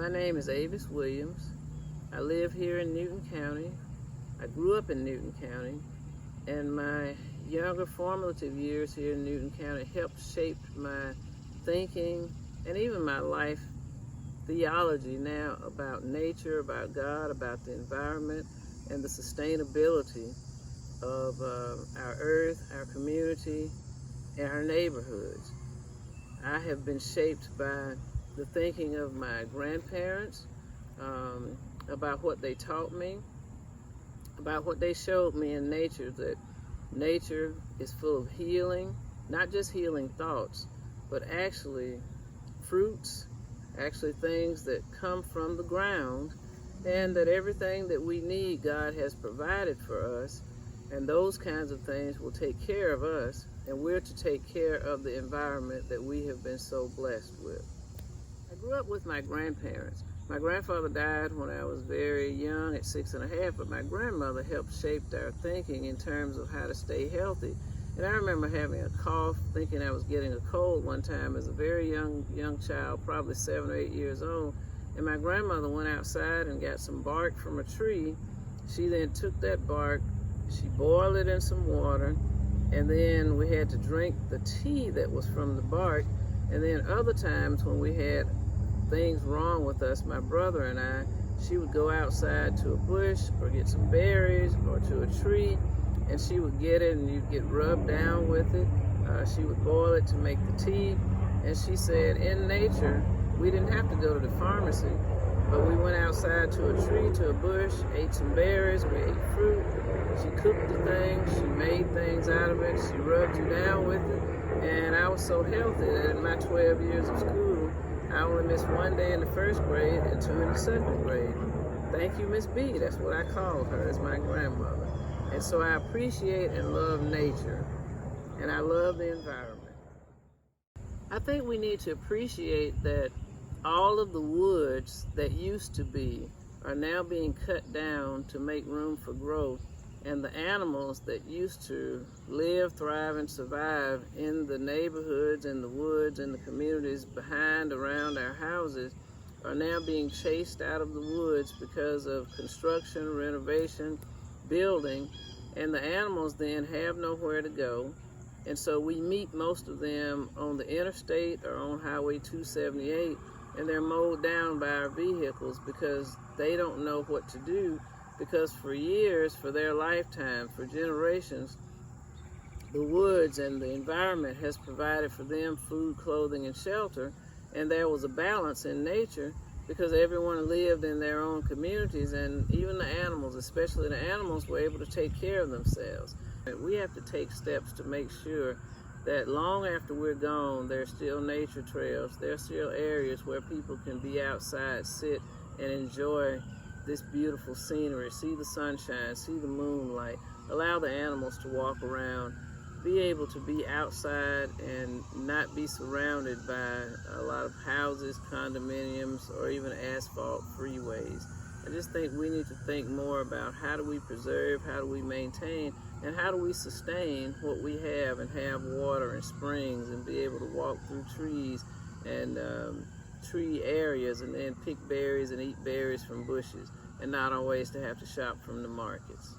My name is Avis Williams. I live here in Newton County. I grew up in Newton County, and my younger formative years here in Newton County helped shape my thinking and even my life theology now about nature, about God, about the environment, and the sustainability of our earth, our community, and our neighborhoods. I have been shaped by the thinking of my grandparents, about what they taught me, about what they showed me in nature, that nature is full of healing, not just healing thoughts, but actually fruits, actually things that come from the ground, and that everything that we need God has provided for us, and those kinds of things will take care of us, and we're to take care of the environment that we have been so blessed with. I grew up with my grandparents. My grandfather died when I was very young at 6½, but my grandmother helped shape our thinking in terms of how to stay healthy. And I remember having a cough, thinking I was getting a cold one time as a very young child, probably 7 or 8 years old. And my grandmother went outside and got some bark from a tree. She then took that bark, she boiled it in some water, and then we had to drink the tea that was from the bark. And then other times when we had things wrong with us, my brother and I, she would go outside to a bush or get some berries or to a tree, and she would get it and you'd get rubbed down with it. She would boil it to make the tea. And she said in nature, we didn't have to go to the pharmacy, but we went outside to a tree, to a bush, ate some berries, we ate fruit. She cooked the things, she made things out of it, she rubbed you down with it. And I was so healthy that in my 12 years of school, I only missed one day in the first grade and 2 in the second grade. Thank you, Miss B. That's what I called her, as my grandmother. And so I appreciate and love nature, and I love the environment. I think we need to appreciate that all of the woods that used to be are now being cut down to make room for growth, and the animals that used to live, thrive, and survive in the neighborhoods and the woods and the communities behind, around our houses are now being chased out of the woods because of construction, renovation, building, and the animals then have nowhere to go. And so we meet most of them on the interstate or on Highway 278, and they're mowed down by our vehicles because they don't know what to do, because for years, for their lifetime, for generations, the woods and the environment has provided for them food, clothing, and shelter, and there was a balance in nature because everyone lived in their own communities, and even the animals, especially the animals, were able to take care of themselves. We have to take steps to make sure that long after we're gone, there's still nature trails, there's still areas where people can be outside, sit, and enjoy this beautiful scenery, see the sunshine, see the moonlight, allow the animals to walk around, be able to be outside and not be surrounded by a lot of houses, condominiums, or even asphalt freeways. I just think we need to think more about how do we preserve, how do we maintain, and how do we sustain what we have and have water and springs and be able to walk through trees and tree areas and then pick berries and eat berries from bushes and not always to have to shop from the markets.